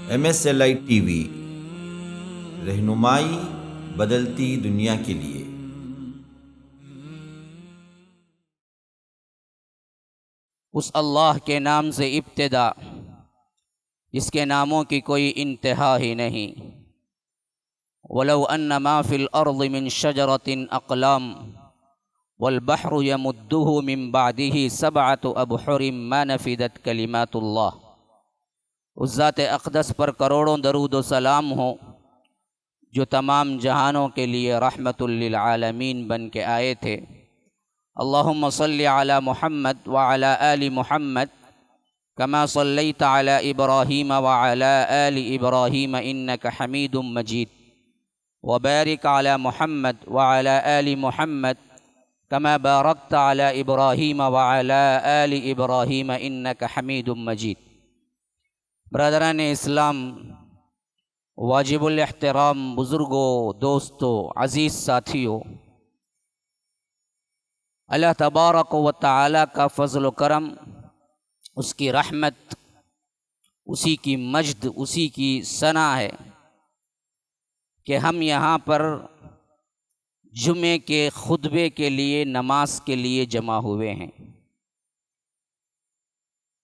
MSLI TV, रहनुमाई बदलती दुनिया के लिए। उस अल्लाह के नाम से इब्तिदा जिसके नामों की कोई इंतहा ही नहीं। वलौ अन्ना मा फिल अर्ज़ि मिन शजरतिन अक़लाम वल बहरु यमुद्दुहु मिन बादिही सबअतु अबहुरिम मा नफिदत कलिमातुल्लाह। उस ज़ात अक़दस पर करोड़ों दरूद व सलाम हो जो तमाम जहानों के लिए रहमतुल लिल आलमीन बन के आए थे। अल्लाहुम्मा सल्लि अला मुहम्मद व अला आलि मुहम्मद कमा सल्लैत अला इब्राहीम व अला आलि इब्राहीम इन्नका हमीदुम मजीद व बारिक अला मुहम्मद व अला आलि मुहम्मद कमा बारकत अला इब्राहीम व अला आलि इब्राहीम इन्नका हमीदुम मजीद। ब्रदरान इस्लाम, वाजिबुल एहतराम बुज़ुर्गों, दोस्तों, अज़ीज़ साथियों, अल्लाह तबारक व तआला का फ़ज़ल व करम, उसकी रहमत, उसी की मजद, उसी की सना है कि हम यहाँ पर जुमे के खुतबे के लिए, नमाज के लिए जमा हुए हैं।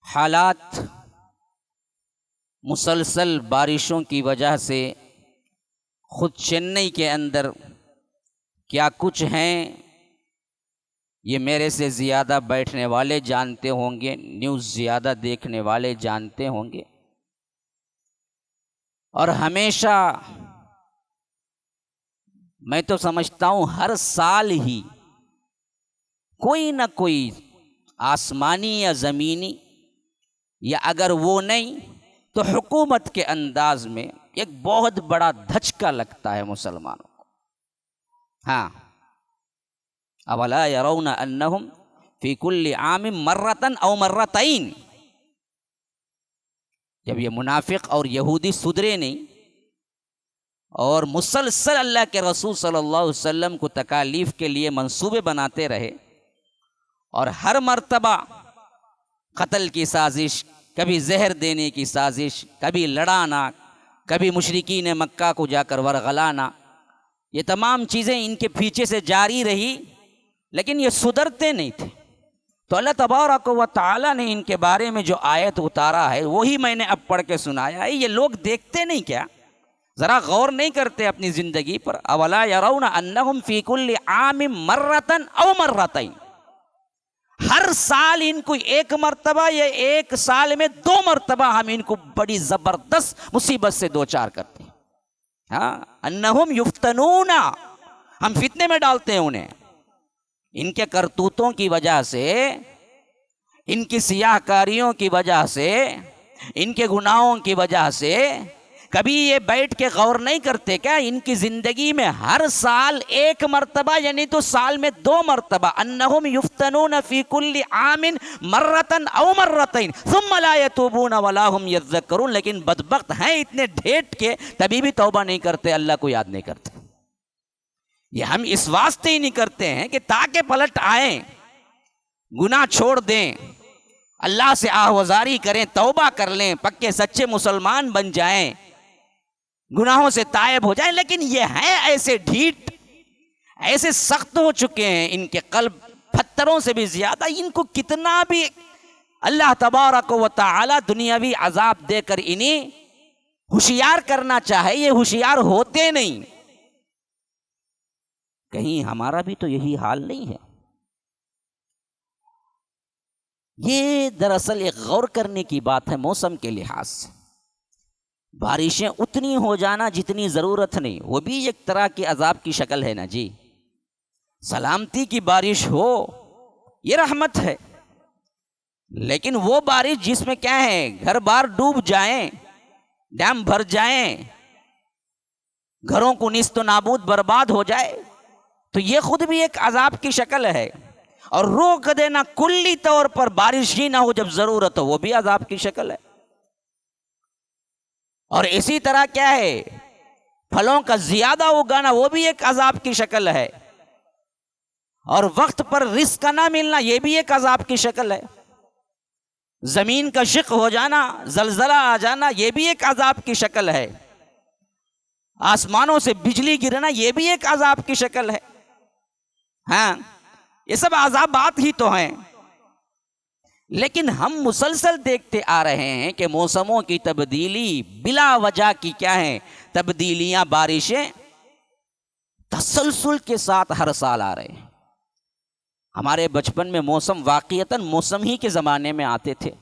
हालात मुसलसल बारिशों की वजह से ख़ुद चेन्नई के अंदर क्या कुछ हैं ये मेरे से ज़्यादा बैठने वाले जानते होंगे, न्यूज़ ज़्यादा देखने वाले जानते होंगे। और हमेशा मैं तो समझता हूँ हर साल ही कोई ना कोई आसमानी या ज़मीनी, या अगर वो नहीं तो हुकूमत के अंदाज में एक बहुत बड़ा धचका लगता है मुसलमानों को। हाँ, अवला यरौना अन्नहुम फी कुल्ली आमिन मर्रतन औ मर्रतैन। जब ये मुनाफिक और यहूदी सुधरे नहीं और मुसलसल अल्लाह के रसूल सल्लल्लाहु अलैहि वसल्लम को तकालीफ के लिए मंसूबे बनाते रहे और हर मर्तबा कत्ल की साजिश, कभी जहर देने की साजिश, कभी लड़ाना, कभी मुशरिकीन मक्का को जाकर वरगलाना, ये तमाम चीज़ें इनके पीछे से जारी रही, लेकिन ये सुधरते नहीं थे। तो अल्लाह तबारक व तआला ने इनके बारे में जो आयत उतारा है वही मैंने अब पढ़ के सुनाया है। ये लोग देखते नहीं क्या, ज़रा गौर नहीं करते अपनी ज़िंदगी पर। अवला यरौना अन्नहुम फी कुल्ली आमिन मर्रतन औ मर्रतैन। हर साल इनको एक मर्तबा या एक साल में 2 मर्तबा हम इनको बड़ी ज़बरदस्त मुसीबत से दो चार करते हैं। हाँ, अन्नहुम युफ्तनूना, हम फितने में डालते हैं उन्हें। इनके करतूतों की वजह से, इनकी सियाहकारियों की वजह से, इनके गुनाहों की वजह से कभी ये बैठ के गौर नहीं करते क्या इनकी ज़िंदगी में हर साल एक मर्तबा यानी तो साल में 2 मर्तबा अन्नहुम युफ्तनून फी कुल्ली आमिन मर्रतन औ मर्रतैन सुम्मा ला यतूबून वला हुम यज़्ज़करून। लेकिन बदबख्त हैं इतने ढेठ के, तभी भी तौबा नहीं करते, अल्लाह को याद नहीं करते। ये हम इस वास्ते ही नहीं करते हैं कि ताकि पलट आए, गुनाह छोड़ दें, अल्लाह से आहवजारी करें, तौबा कर लें, पक्के सच्चे मुसलमान बन जाएं, गुनाहों से तायब हो जाएं। लेकिन ये हैं ऐसे ढीठ, ऐसे सख्त हो चुके हैं, इनके कल्ब पत्थरों से भी ज्यादा। इनको कितना भी अल्लाह तबारक व तआला दुनियावी अजाब देकर इन्हें होशियार करना चाहे, ये होशियार होते नहीं। कहीं हमारा भी तो यही हाल नहीं है? ये दरअसल एक गौर करने की बात है मौसम के लिहाज से। बारिशें उतनी हो जाना जितनी ज़रूरत नहीं, वो भी एक तरह की अजाब की शक्ल है ना जी। सलामती की बारिश हो ये रहमत है, लेकिन वो बारिश जिसमें क्या है, घर बार डूब जाएं, डैम भर जाएं, घरों को निस्त नाबूद बर्बाद हो जाए, तो ये खुद भी एक अजाब की शक्ल है। और रोक देना कुल्ली तौर पर, बारिश ही ना हो जब ज़रूरत हो, वो भी अजाब की शक्ल है। और इसी तरह क्या है, फलों का ज्यादा उगाना, वो भी एक अजाब की शक्ल है। और वक्त पर रिस्क का ना मिलना, ये भी एक अजाब की शक्ल है। जमीन का शिक हो जाना, जलजला आ जाना, ये भी एक अजाब की शक्ल है। आसमानों से बिजली गिरना, ये भी एक अजाब की शक्ल है। हाँ, ये सब अजाबात ही तो हैं। लेकिन हम मुसलसल देखते आ रहे हैं कि मौसमों की तब्दीली बिला वजह की क्या है, तब्दीलियां, बारिशें तसलसल के साथ हर साल आ रहे हैं। हमारे बचपन में मौसम वाकईतन मौसम ही के ज़माने में आते थे,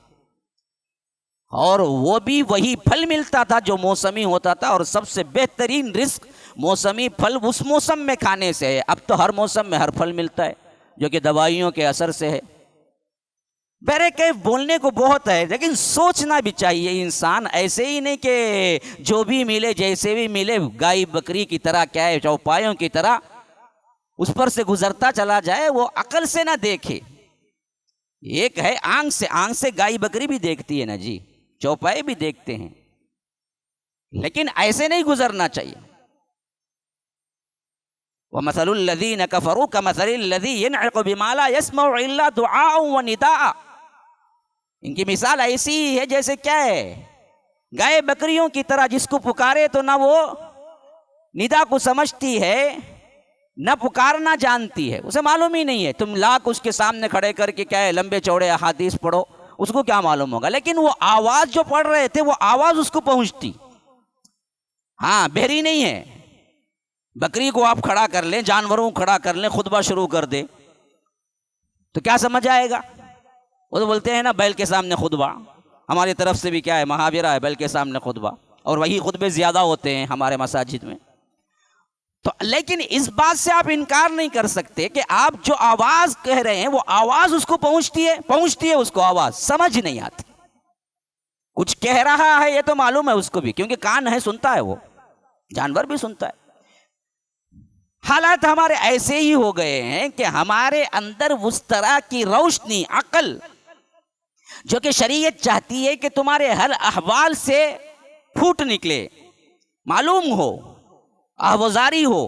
और वो भी वही फल मिलता था जो मौसमी होता था, और सबसे बेहतरीन रिस्क मौसमी फल उस मौसम में खाने से है। अब तो हर मौसम में हर फल मिलता है जो कि दवाइयों के असर से है। बहरे के बोलने को बहुत है, लेकिन सोचना भी चाहिए इंसान। ऐसे ही नहीं कि जो भी मिले जैसे भी मिले गाय बकरी की तरह, क्या है, चौपायों की तरह उस पर से गुजरता चला जाए, वो अकल से ना देखे। एक है आंख से गाय बकरी भी देखती है ना जी, चौपाए भी देखते हैं, लेकिन ऐसे नहीं गुजरना चाहिए। वमसलुल लज़ीन कफ़रू कमसलिल लज़ी यनअक़ु बिमा ला यस्मउ इल्ला दुआअ व निदाअ। इनकी मिसाल ऐसी ही है जैसे क्या है, गाय बकरियों की तरह, जिसको पुकारे तो ना वो निदा को समझती है, न पुकारना जानती है, उसे मालूम ही नहीं है। तुम लाख उसके सामने खड़े करके क्या है, लंबे चौड़े अहादीस पढ़ो, उसको क्या मालूम होगा। लेकिन वो आवाज जो पढ़ रहे थे, वो आवाज उसको पहुंचती। हाँ, बहरी नहीं है। बकरी को आप खड़ा कर लें, जानवरों को खड़ा कर लें, खुतबा शुरू कर दे तो क्या समझ आएगा। वो तो बोलते हैं ना, बैल के सामने खुतबा। हमारी तरफ से भी क्या है, महावीरा है, बैल के सामने खुतबा, और वही खुतबे ज्यादा होते हैं हमारे मसाजिद में। तो लेकिन इस बात से आप इनकार नहीं कर सकते कि आप जो आवाज कह रहे हैं, वो आवाज उसको पहुंचती है उसको आवाज समझ नहीं आती। कुछ कह रहा है ये तो मालूम है उसको भी, क्योंकि कान है, सुनता है, वो जानवर भी सुनता है। हालात हमारे ऐसे ही हो गए हैं कि हमारे अंदर उस तरह की रोशनी, अकल, जो कि शरीयत चाहती है कि तुम्हारे हर अहवाल से फूट निकले, मालूम हो, आवाजारी हो।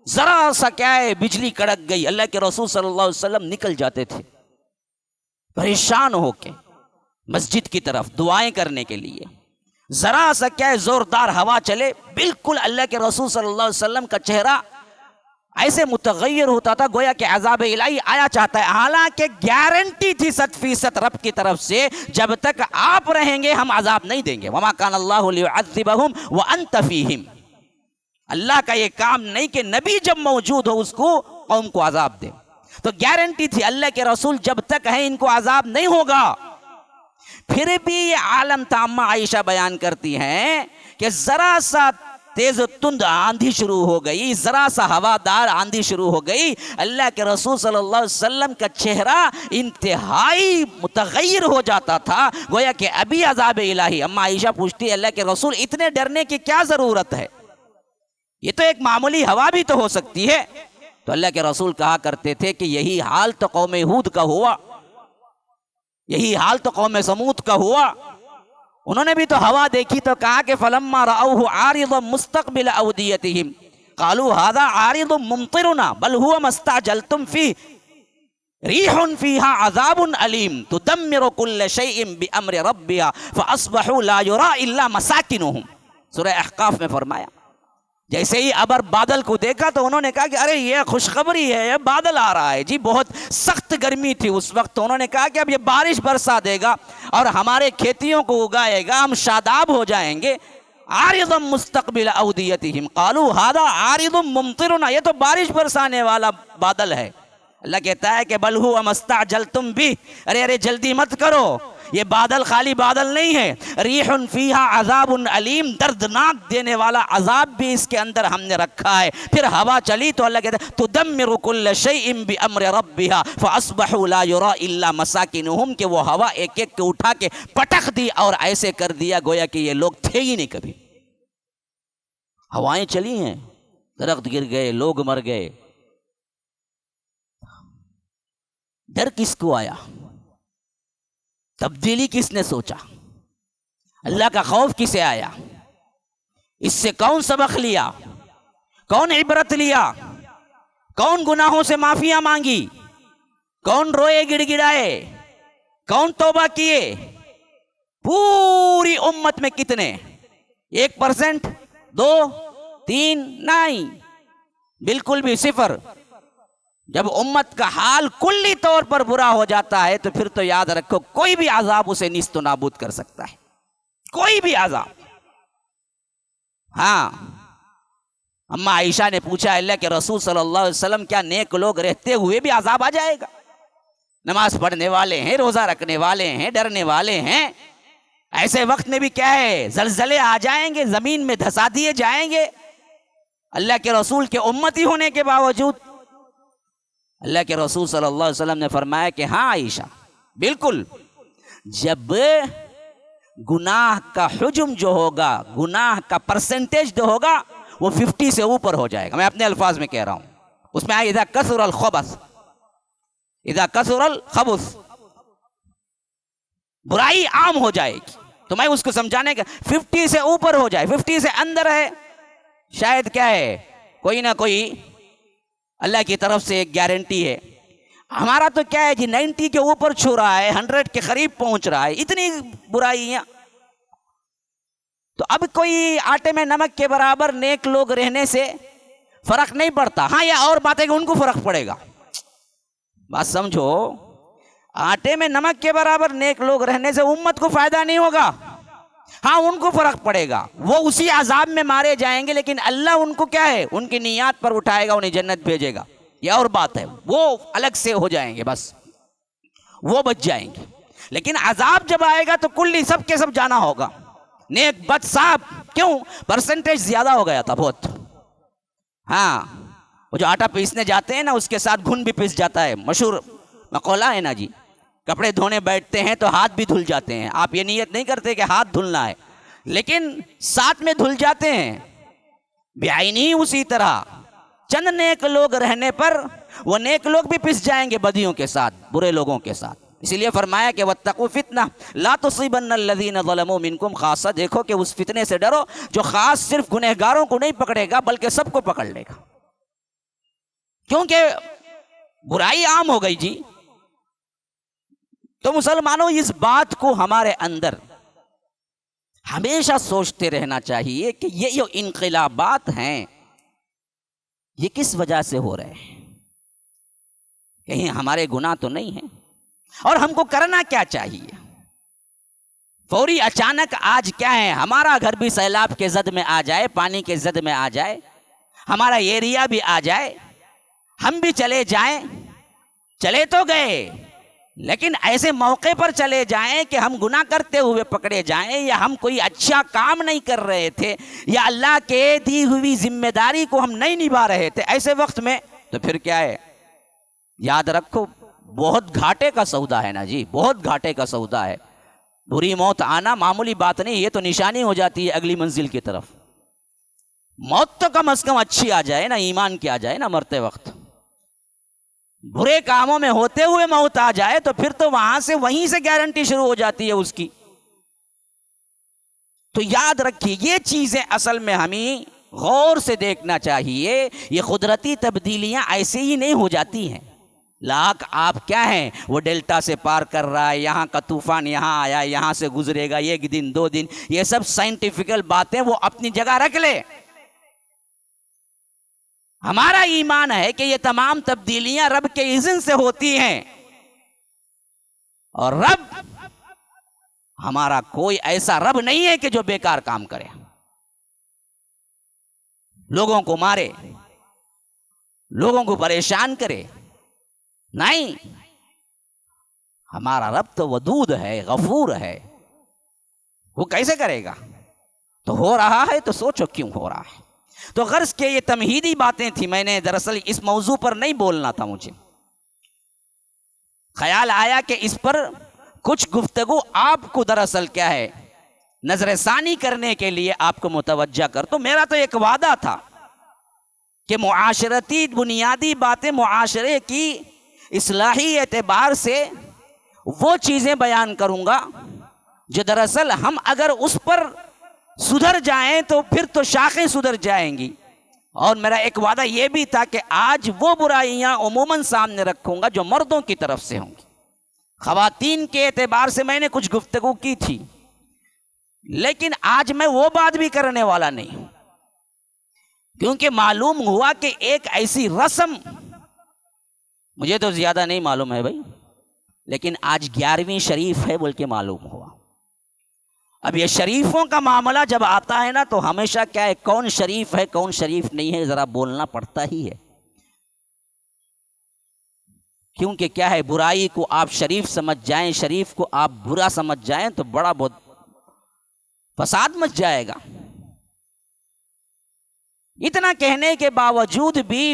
जरा सा क्या है, बिजली कड़क गई, अल्लाह के रसूल सल्लल्लाहु अलैहि वसल्लम निकल जाते थे परेशान होके मस्जिद की तरफ दुआएं करने के लिए। जरा सा क्या है, जोरदार हवा चले, बिल्कुल अल्लाह के रसूल सल्लल्लाहु अलैहि वसल्लम का चेहरा ऐसे मुतगय्यर होता था, गोया कि अज़ाब इलाही आया चाहता है। हालांकि गारंटी थी 100% रब की तरफ से, जब तक आप रहेंगे हम अजाब नहीं देंगे। वमा कान अल्लाहु लियुअज़्ज़िबहुम व अंत फीहिम। अल्लाह का ये काम नहीं कि नबी जब मौजूद हो उसको कौम को अजाब दे। तो गारंटी थी अल्लाह के रसूल जब तक है इनको अजाब नहीं होगा। फिर भी ये आलम ताम्मा आयशा बयान करती हैं कि जरा सा तेज तुंद आंधी शुरू हो गई, जरा सा हवादार आंधी शुरू हो गई, अल्लाह के रसूल सल्लल्लाहु अलैहि वसल्लम का चेहरा इंतहाई मुतगय्यर हो जाता था, गोया कि अभी अजाब इलाही। अम्मा आयशा पूछती है, अल्लाह के रसूल इतने डरने की क्या जरूरत है, ये तो एक मामूली हवा भी तो हो सकती है। तो अल्लाह के रसूल कहा करते थे कि यही हाल तो कौम हूद का हुआ, यही हाल तो कौम समूद का हुआ। उन्होंने भी तो हवा देखी तो कहा कि फलम्मा रअऊहु आरिदन मुस्तक़बिल अवदियतिहिम क़ालू हाज़ा आरिदुम मुमतिरुना बल हुवा मस्तअजलतुम फीह रीहुन फीहा अज़ाबुन अलीम तुदम्मिरु कुल्ल शैइन बिअम्रि रब्बिहा फ़अस्बहू ला युरा इल्ला मसाकिनुहुम। सूरह अहक़ाफ़ में फरमाया, जैसे ही अबर बादल को देखा तो उन्होंने कहा कि अरे ये खुशखबरी है, ये बादल आ रहा है जी। बहुत सख्त गर्मी थी उस वक्त, तो उन्होंने कहा कि अब ये बारिश बरसा देगा और हमारे खेतियों को उगाएगा, हम शादाब हो जाएंगे। आरिदुम मुस्तक़बिल अवदियतिहिम क़ालू हाज़ा आरिदुम मुमतिरुना, ये तो बारिश बरसाने वाला बादल है। अल्लाह कहता है कि बल हुवा मस्तअजलतुम बिह, अरे अरे जल्दी मत करो, ये बादल खाली बादल नहीं है। रीहुन फीहा अज़ाबुन अलीम, दर्दनाक देने वाला अजाब भी इसके अंदर हमने रखा है। फिर हवा चली तो अल्लाह कहता है तुदम्मिरु कुल्ल शैइन बिअम्रि रब्बिहा फ़अस्बहू ला युरा इल्ला मसाकिनुहुम, कि वो हवा एक एक को उठा के पटक दी और ऐसे कर दिया गोया कि ये लोग थे ही नहीं कभी। हवाएं चली हैं, दरख्त गिर गए, लोग मर गए। डर किसको आया, तब्दीली किसने सोचा, अल्लाह का खौफ किसे आया, इससे कौन सबक लिया, कौन इबरत लिया, कौन गुनाहों से माफिया मांगी, कौन रोए गिड़गिड़ाए, कौन तौबा किए? पूरी उम्मत में कितने? 1%, 2, 3? नहीं, बिल्कुल भी सिफर। जब उम्मत का हाल कुल्ली तौर पर बुरा हो जाता है तो फिर तो याद रखो कोई भी अजाब उसे निस्तो नाबूद कर सकता है, कोई भी अजाब। हाँ, अम्मा आयशा ने पूछा, अल्लाह के रसूल सल्लल्लाहु अलैहि वसल्लम, क्या नेक लोग रहते हुए भी अजाब आ जाएगा? नमाज पढ़ने वाले हैं, रोजा रखने वाले हैं, डरने वाले हैं, ऐसे वक्त में भी क्या है, जलजले आ जाएंगे, जमीन में धंसा दिए जाएंगे, अल्लाह के रसूल के उम्मती होने के बावजूद। अल्लाह के रसूल सल्लल्लाहु अलैहि वसल्लम ने फरमाया कि हाँ आयशा, बिल्कुल, जब गुनाह का हुज्म जो होगा, गुनाह का परसेंटेज जो होगा वो 50 से ऊपर हो जाएगा। मैं अपने अल्फाज में कह रहा हूं, उसमें आया इदा कसुरल खबस, इदा कसुरल खबुस, बुराई आम हो जाएगी। तो मैं उसको समझाने का 50 से ऊपर हो जाए, 50 से अंदर है, शायद क्या है, कोई ना कोई अल्लाह की तरफ से एक गारंटी है। हमारा तो क्या है जी, 90 के ऊपर छू रहा है, 100 के करीब पहुंच रहा है, इतनी बुराइयां। तो अब कोई आटे में नमक के बराबर नेक लोग रहने से फर्क नहीं पड़ता। हाँ, या और बात है कि उनको फर्क पड़ेगा। बात समझो, आटे में नमक के बराबर नेक लोग रहने से उम्मत को फायदा नहीं होगा। हाँ, उनको फर्क पड़ेगा, वो उसी अजाब में मारे जाएंगे, लेकिन अल्लाह उनको क्या है, उनकी नियत पर उठाएगा, उन्हें जन्नत भेजेगा। ये और बात है, वो अलग से हो जाएंगे, बस वो बच जाएंगे। लेकिन अजाब जब आएगा तो कुल्ली सब के सब जाना होगा, नेक बद साहब। क्यों? परसेंटेज ज्यादा हो गया था बहुत। हाँ, वो जो आटा पीसने जाते हैं ना, उसके साथ घुन भी पीस जाता है, मशहूर मकौला है ना जी। कपड़े धोने बैठते हैं तो हाथ भी धुल जाते हैं। आप ये नियत नहीं करते कि हाथ धुलना है, लेकिन साथ में धुल जाते हैं। बेआईनी उसी तरह चंद नेक लोग रहने पर वो नेक लोग भी पिस जाएंगे बदियों के साथ, बुरे लोगों के साथ। इसीलिए फरमाया कि वत्तकू फितना ला तुसीबन्नल्लज़ीना ज़लमू मिनकुम खासा। देखो कि उस फितने से डरो जो खास सिर्फ गुनहगारों को नहीं पकड़ेगा बल्कि सबको पकड़ लेगा, क्योंकि बुराई आम हो गई जी। तो मुसलमानों, इस बात को हमारे अंदर हमेशा सोचते रहना चाहिए कि ये जो इनक़िलाबात हैं ये किस वजह से हो रहे हैं। कहीं हमारे गुनाह तो नहीं है? और हमको करना क्या चाहिए? फौरी अचानक आज क्या है, हमारा घर भी सैलाब के जद में आ जाए, पानी के जद में आ जाए, हमारा एरिया भी आ जाए, हम भी चले जाएं, चले तो गए, लेकिन ऐसे मौके पर चले जाएं कि हम गुनाह करते हुए पकड़े जाएं, या हम कोई अच्छा काम नहीं कर रहे थे, या अल्लाह के दी हुई जिम्मेदारी को हम नहीं निभा रहे थे, ऐसे वक्त में तो फिर क्या है, याद रखो बहुत घाटे का सौदा है ना जी, बहुत घाटे का सौदा है। बुरी मौत आना मामूली बात नहीं, ये तो निशानी हो जाती है अगली मंजिल की तरफ। मौत तो कम से कम अच्छी आ जाए ना, ईमान की आ जाए ना मरते वक्त। बुरे कामों में होते हुए मौत आ जाए तो फिर तो वहां से वहीं से गारंटी शुरू हो जाती है उसकी। तो याद रखिए ये चीजें असल में हमें गौर से देखना चाहिए। ये कुदरती तब्दीलियां ऐसे ही नहीं हो जाती हैं। लाख आप क्या हैं, वो डेल्टा से पार कर रहा है, यहाँ का तूफान यहाँ आया, यहाँ से गुजरेगा 1 दिन 2 दिन, ये सब साइंटिफिकल बातें वो अपनी जगह रख ले। हमारा ईमान है कि ये तमाम तब्दीलियां रब के इज़्न से होती हैं, और रब हमारा कोई ऐसा रब नहीं है कि जो बेकार काम करे, लोगों को मारे, लोगों को परेशान करे। नहीं, हमारा रब तो वदूद है, गफूर है। वो कैसे करेगा? तो हो रहा है तो सोचो क्यों हो रहा है। तो गर्ज के ये तमहीदी बातें थी, मैंने दरअसल इस मौजू पर नहीं बोलना था, मुझे ख्याल आया कि इस पर कुछ गुफ्तगू आपको दरअसल क्या है नजरसानी करने के लिए आपको मुतवज्जा कर। तो मेरा तो एक वादा था कि मुआशरती बुनियादी बातें, मुआशरे की इस्लाही एतबार से वो चीज़ें बयान करूँगा जो दरअसल हम अगर उस पर सुधर जाएं तो फिर तो शाखें सुधर जाएंगी। और मेरा एक वादा ये भी था कि आज वो बुराइयां उमूमन सामने रखूंगा जो मर्दों की तरफ से होंगी, खवातीन के एतबार से मैंने कुछ गुफ्तगू की थी, लेकिन आज मैं वो बात भी करने वाला नहीं हूं, क्योंकि मालूम हुआ कि एक ऐसी रस्म, मुझे तो ज्यादा नहीं मालूम है भाई, लेकिन आज 11वीं शरीफ है बोल के मालूम हुआ। अब ये शरीफों का मामला जब आता है ना, तो हमेशा क्या है, कौन शरीफ है कौन शरीफ नहीं है जरा बोलना पड़ता ही है। क्योंकि क्या है, बुराई को आप शरीफ समझ जाएं, शरीफ को आप बुरा समझ जाएं, तो बड़ा बहुत फसाद मच जाएगा। इतना कहने के बावजूद भी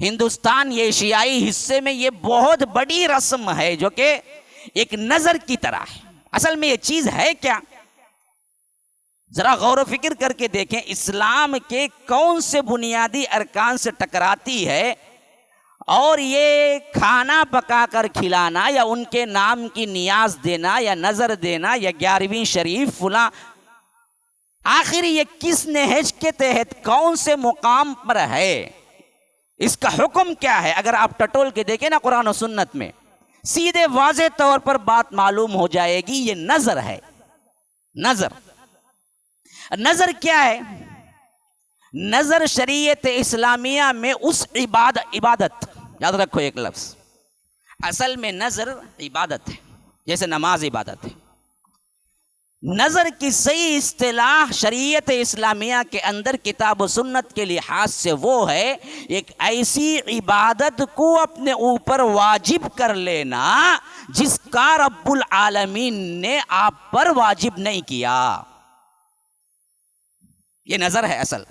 हिंदुस्तान ये एशियाई हिस्से में ये बहुत बड़ी रस्म है, जो कि एक नजर की तरह है। असल में ये चीज है क्या, जरा गौर फिक्र करके देखें। इस्लाम के कौन से बुनियादी अरकान से टकराती है, और ये खाना पकाकर खिलाना या उनके नाम की नियाज देना या नजर देना या 11वीं शरीफ फुला, आखिर ये किस नहज के तहत कौन से मुकाम पर है, इसका हुक्म क्या है? अगर आप टटोल के देखें ना कुरान और सुन्नत में, सीधे वाज़े तौर पर बात मालूम हो जाएगी। ये नजर है। नजर नजर क्या है? नजर शरीयत इस्लामिया में उस इबादत, याद रखो एक लफ्ज, असल में नजर इबादत है, जैसे नमाज इबादत है। नजर की सही इस्तिलाह शरीयत इस्लामिया के अंदर किताब और सुन्नत के लिहाज से वो है एक ऐसी इबादत को अपने ऊपर वाजिब कर लेना जिसका रब्बुल आलमीन ने आप पर वाजिब नहीं किया। ये नजर है असल।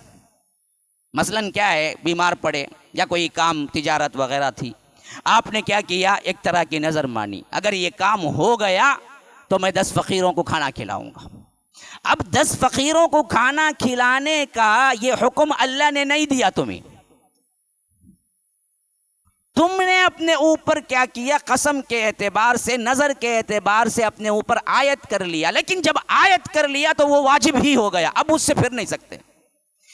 मसलन क्या है, बीमार पड़े या कोई काम तिजारत वगैरह थी, आपने क्या किया, एक तरह की नजर मानी, अगर ये काम हो गया तो मैं 10 फकीरों को खाना खिलाऊंगा। अब 10 फकीरों को खाना खिलाने का ये हुक्म अल्लाह ने नहीं दिया तुम्हें, तुमने अपने ऊपर क्या किया, कसम के एतबार से, नजर के एतबार से अपने ऊपर आयत कर लिया। लेकिन जब आयत कर लिया तो वो वाजिब ही हो गया, अब उससे फिर नहीं सकते।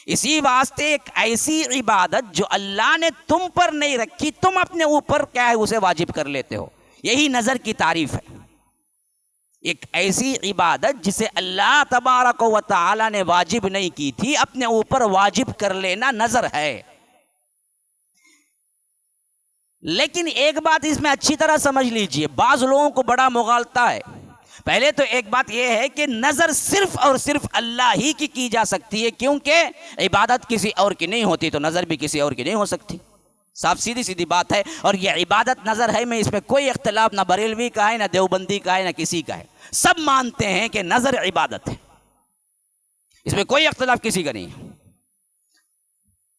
इसी वास्ते एक ऐसी इबादत जो अल्लाह ने तुम पर नहीं रखी, तुम अपने ऊपर क्या है उसे वाजिब कर लेते हो, यही नजर की तारीफ है। एक ऐसी इबादत जिसे अल्लाह तबारक व तआला ने वाजिब नहीं की थी, अपने ऊपर वाजिब कर लेना नजर है। लेकिन एक बात इसमें अच्छी तरह समझ लीजिए, बाज लोगों को बड़ा मुगालता है। पहले तो एक बात यह है कि नजर सिर्फ और सिर्फ अल्लाह ही की जा सकती है, क्योंकि इबादत किसी और की नहीं होती, तो नजर भी किसी और की नहीं हो सकती। साफ सीधी सीधी बात है। और यह इबादत नजर है में इसमें कोई इख्तिलाफ ना बरेलवी का है, ना देवबंदी का है, ना किसी का है। सब मानते हैं कि नजर इबादत है, इसमें कोई इख्तिलाफ किसी का नहीं है।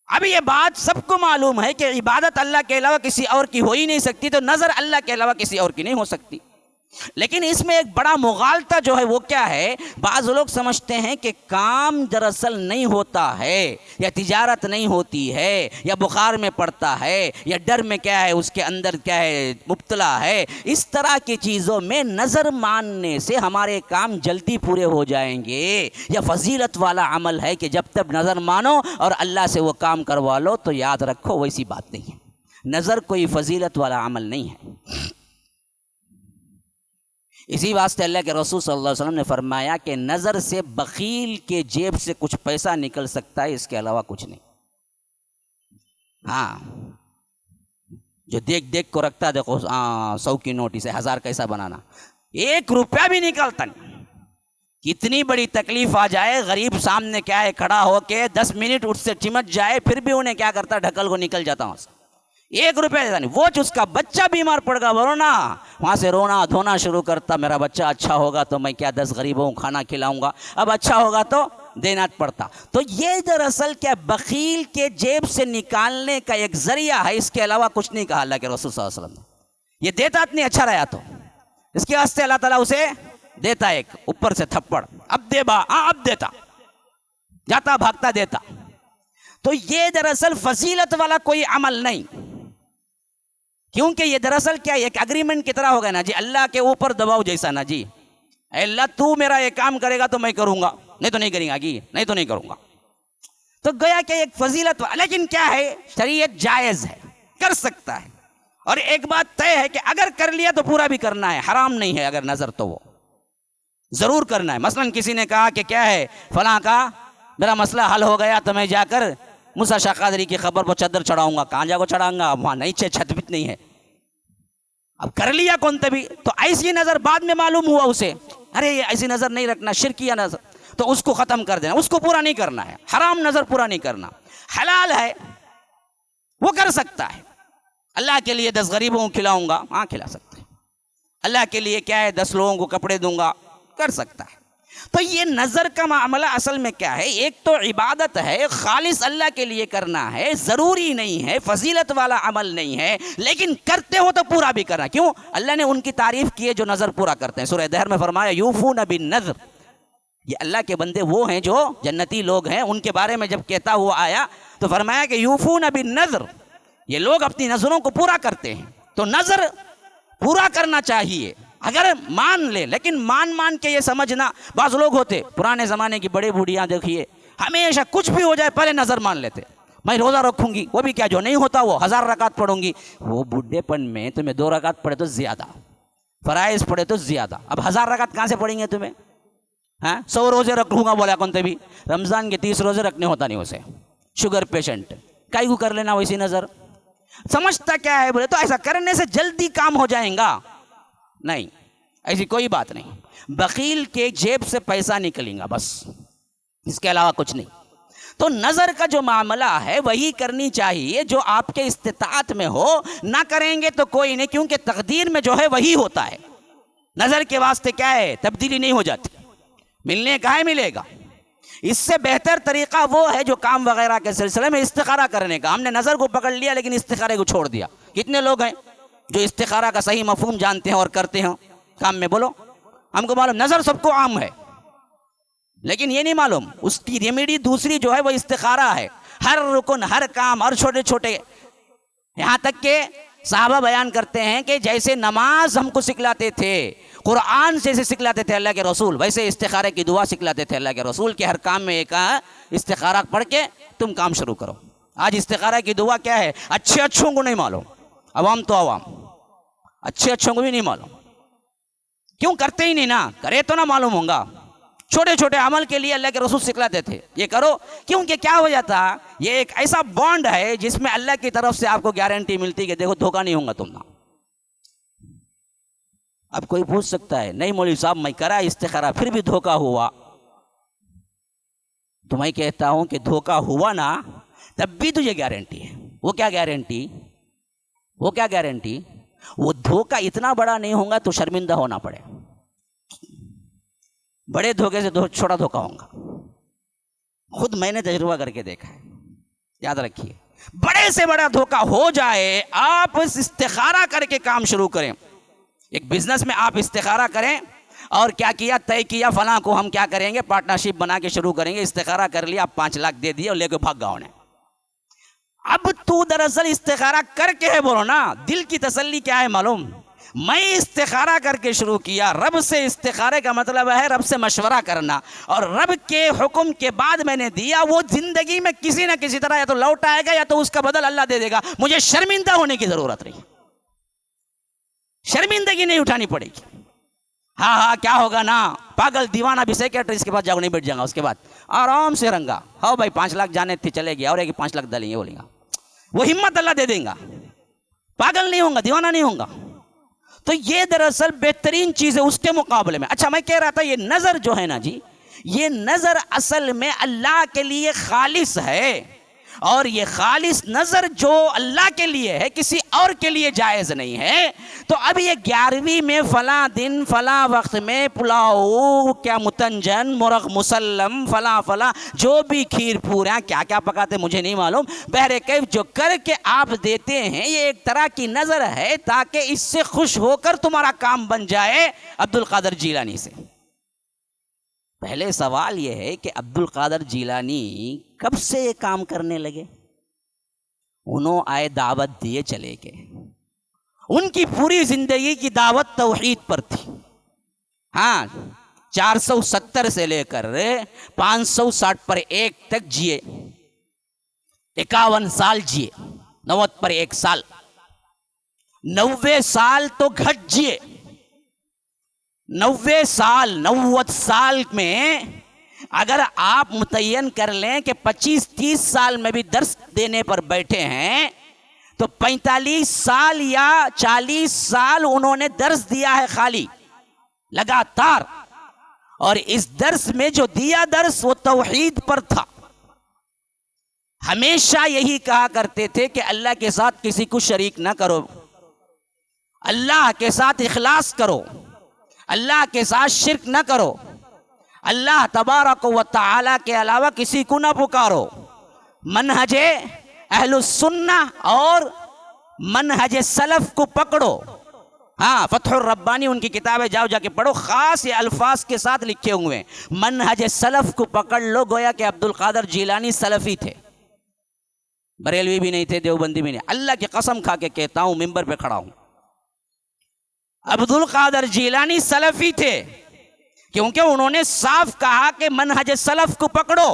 अब ये बात सबको मालूम है कि इबादत अल्लाह के अलावा किसी और की हो ही नहीं सकती, तो नजर अल्लाह के अलावा किसी और की नहीं हो सकती। लेकिन इसमें एक बड़ा मुगालता जो है वो क्या है, बाज़ लोग समझते हैं कि काम दरअसल नहीं होता है, या तिजारत नहीं होती है, या बुखार में पड़ता है, या डर में क्या है उसके अंदर क्या है मुब्तला है। इस तरह की चीज़ों में नज़र मानने से हमारे काम जल्दी पूरे हो जाएंगे, या फजीलत वाला अमल है कि जब तक नज़र मानो और अल्लाह से वो काम करवा लो। तो याद रखो वैसी बात नहीं है, नज़र कोई फजीलत वाला अमल नहीं है। इसी वास्ते अल्लाह के रसूल सल्लल्लाहु अलैहि वसल्लम ने फरमाया कि नज़र से बकील के जेब से कुछ पैसा निकल सकता है, इसके अलावा कुछ नहीं। हाँ, जो देख देख को रखता है, देखो 100 की नोट, इसे 1000 कैसा बनाना, 1 रुपया भी निकलता नहीं। कितनी बड़ी तकलीफ आ जाए, गरीब सामने क्या है खड़ा होके 10 मिनट उससे चिमट जाए, फिर भी उन्हें क्या करता, ढकल को निकल जाता वहाँ से, 1 रुपया देता नहीं। वो उसका बच्चा बीमार पड़ गया, बोलो ना, वहाँ से रोना धोना शुरू करता, मेरा बच्चा अच्छा होगा तो मैं क्या 10 गरीबों को खाना खिलाऊंगा, अब अच्छा होगा तो देना पड़ता। तो ये दरअसल क्या बकील के जेब से निकालने का एक जरिया है, इसके अलावा कुछ नहीं कहा अल्लाह के रसूल सल्लल्लाहु अलैहि वसल्लम ने। ये देता इतनी अच्छा रहा तो इसके वास्ते अल्लाह ताला उसे देता एक ऊपर से थप्पड़, अब दे बा, अब देता, जाता भागता देता। तो ये दरअसल फजीलत वाला कोई अमल नहीं, क्योंकि ये दरअसल क्या एक एग्रीमेंट की तरह होगा ना जी, अल्लाह के ऊपर दबाव जैसा ना जी, अल्लाह तू मेरा ये काम करेगा तो मैं करूंगा, नहीं तो नहीं करेगा जी, नहीं तो नहीं करूंगा। तो गया कि एक फजीलत। लेकिन क्या है, शरीयत जायज़ है, कर सकता है, और एक बात तय है कि अगर कर लिया तो पूरा भी करना है, हराम नहीं है अगर नजर तो वो जरूर करना है। मसलन किसी ने कहा कि क्या है फलां का मेरा मसला हल हो गया तो मैं जाकर मूसा शाह कादरी की खबर पर चादर चढ़ाऊंगा। कहाँ जाकर चढ़ाऊंगा, वहां नहीं छत भी नहीं है। अब कर लिया कौन तभी, तो ऐसी नजर बाद में मालूम हुआ उसे, अरे ये ऐसी नजर नहीं रखना, शिरकिया नजर, तो उसको खत्म कर देना, उसको पूरा नहीं करना है। हराम नजर पूरा नहीं करना, हलाल है वो कर सकता है। अल्लाह के लिए 10 गरीबों को खिलाऊंगा, हाँ खिला सकता है। अल्लाह के लिए क्या है 10 लोगों को कपड़े दूंगा, कर सकता है। तो ये नजर का मामला असल में क्या है, एक तो इबादत है, खालिस अल्लाह के लिए करना है, जरूरी नहीं है, फजीलत वाला अमल नहीं है, लेकिन करते हो तो पूरा भी करना। क्यों? अल्लाह ने उनकी तारीफ की है जो नजर पूरा करते हैं। सूरह दहर में फरमाया यूफून बिन नज़र, ये अल्लाह के बंदे वो हैं जो जन्नती लोग हैं। उनके बारे में जब कहता हुआ आया तो फरमाया कि यूफून बिन नज़र, ये लोग अपनी नजरों को पूरा करते हैं। तो नजर पूरा करना चाहिए अगर मान ले, लेकिन मान के ये समझना, बाज़ लोग होते पुराने ज़माने की बड़े बूढ़ियाँ देखिए, हमेशा कुछ भी हो जाए पहले नज़र मान लेते, मैं रोज़ा रखूंगी, वो भी क्या जो नहीं होता वो 1000 रकात पढ़ूंगी। वो बुढ़ेपन में तुम्हें 2 रकात पढ़े तो ज़्यादा, फ़राइज़ पढ़े तो ज़्यादा, अब 1000 रकात कहाँ से पढ़ेंगे तुम्हें? हाँ 100 रोज़े रखूँगा बोला कौन भी, रमज़ान के 30 रोज़े रखने होता नहीं उसे, शुगर पेशेंट काई को कर लेना वैसी नज़र। समझता क्या है बोले तो ऐसा करने से जल्दी काम हो जाएगा, नहीं ऐसी कोई बात नहीं। बकील के जेब से पैसा निकलेगा बस, इसके अलावा कुछ नहीं। तो नज़र का जो मामला है वही करनी चाहिए जो आपके इस्तिताअत में हो, ना करेंगे तो कोई नहीं, क्योंकि तकदीर में जो है वही होता है। नज़र के वास्ते क्या है तब्दीली नहीं हो जाती, मिलने का है मिलेगा। इससे बेहतर तरीका वो है जो काम वगैरह के सिलसिले में इस्तिखारा करने का। हमने नज़र को पकड़ लिया लेकिन इस्तिखारे को छोड़ दिया। कितने लोग हैं जो इस्तिखारा का सही मफहूम जानते हैं और करते हैं काम में? बोलो, हमको मालूम नज़र सबको आम है, लेकिन ये नहीं मालूम उसकी रेमेडी दूसरी जो है वो इस्तिखारा है। हर रुकन, हर काम, हर छोटे छोटे, यहाँ तक के साहबा बयान करते हैं कि जैसे नमाज हमको सिखलाते थे, कुरान जैसे सिखलाते थे अल्लाह के रसूल, वैसे इस्तिखारे की दुआ सिखलाते थे अल्लाह के रसूल के हर काम में एक इस्तिखारा पढ़ के तुम काम शुरू करो। आज इस्तिखारा की दुआ क्या है अच्छे अच्छों को नहीं मालूम, अवाम तो अवाम, अच्छे अच्छों को भी नहीं मालूम। क्यों? करते ही नहीं ना, करे तो ना मालूम होगा। छोटे छोटे अमल के लिए अल्लाह के रसूल सिखलाते थे ये करो, क्योंकि क्या हो जाता, ये एक ऐसा बॉन्ड है जिसमें अल्लाह की तरफ से आपको गारंटी मिलती कि देखो धोखा नहीं होगा तुम ना। अब कोई पूछ सकता है नहीं मौलवी साहब मैं करा इस्तिखारा फिर भी धोखा हुआ, तो मैं कहता हूं कि धोखा हुआ ना तब भी तुझे गारंटी है। वो क्या गारंटी? वो क्या गारंटी? वो धोखा इतना बड़ा नहीं होगा तो शर्मिंदा होना पड़े, बड़े धोखे से छोटा धोखा होगा। खुद मैंने तजुर्बा करके देखा है, याद रखिए। बड़े से बड़ा धोखा हो जाए, आप इस्तिखारा करके काम शुरू करें। एक बिजनेस में आप इस्तिखारा करें और क्या किया, तय किया फलां को हम क्या करेंगे, पार्टनरशिप बना के शुरू करेंगे। इस्तिखारा कर लिया, 5 लाख दे दिए और लेके भाग गया उन्हें। अब तू दरअसल इस्तिखारा करके है, बोलो ना, दिल की तसल्ली क्या है मालूम? मैं इस्तिखारा करके शुरू किया। रब से इस्तिखारे का मतलब है रब से मशवरा करना, और रब के हुक्म के बाद मैंने दिया, वो जिंदगी में किसी ना किसी तरह या तो लौट आएगा या तो उसका बदल अल्लाह दे देगा। मुझे शर्मिंदा होने की जरूरत नहीं, शर्मिंदगी नहीं उठानी पड़ेगी। हाँ क्या होगा ना, पागल दीवाना भी सेक्रेटरी के पास जाओ नहीं बैठ जाऊंगा, उसके बाद आराम से रंगा, हाँ भाई 5 लाख जाने थे चले गया और एक 5 लाख डालेंगे बोलेगा, वो हिम्मत अल्लाह दे देगा। पागल नहीं होगा, दीवाना नहीं होगा। तो ये दरअसल बेहतरीन चीज है उसके मुकाबले में। अच्छा मैं कह रहा था ये नजर जो है ना जी, ये नजर असल में अल्लाह के लिए खालिस है, और ये खालिस नजर जो अल्लाह के लिए है किसी और के लिए जायज नहीं है। तो अब ये 11वीं में फला दिन फला वक्त में पुलाव क्या मुतंजन मुर्ग मुसल्लम फला फला जो भी खीर पूरा क्या क्या पकाते मुझे नहीं मालूम, बहरे कैफ जो करके आप देते हैं ये एक तरह की नजर है ताकि इससे खुश होकर तुम्हारा काम बन जाए। अब्दुल कादर जीलानी से पहले सवाल यह है कि अब्दुल कादर जीलानी कब से ये काम करने लगे? उन्होंने आए दावत दिए चले गए, उनकी पूरी जिंदगी की दावत तौहीद पर थी। हाँ 470 से लेकर 560 पर 1 तक जिए, 51 साल जिए, 90 पर 1 साल। 90 साल तो घटिए, 90 साल 90 साल में अगर आप मुतय्यन कर लें कि 25-30 साल में भी दर्स देने पर बैठे हैं तो 45 साल या 40 साल उन्होंने दर्स दिया है खाली लगातार। और इस दर्स में जो दिया दर्स वो तौहीद पर था। हमेशा यही कहा करते थे कि अल्लाह के साथ किसी को शरीक ना करो, अल्लाह के साथ इखलास करो, अल्लाह के साथ शिर्क ना करो, अल्लाह तबारक व तआला के अलावा किसी को ना पुकारो। मनहजे अहलुस सुन्ना और मनहजे सलफ को पकड़ो। हाँ, फतहुर रब्बानी उनकी किताबें जाओ जाके पढ़ो, खास ये अल्फाज के साथ लिखे हुए हैं। मनहजे सलफ को पकड़ लो। गोया कि अब्दुल कादर जीलानी सलफी थे, बरेलवी भी नहीं थे, देवबंदी भी नहीं। अल्लाह की कसम खा के कहता हूं, मिंबर पे खड़ा हूं, अब्दुल कादर जीलानी सलफी थे, क्योंकि उन्होंने साफ कहा कि मनहज सलफ को पकड़ो।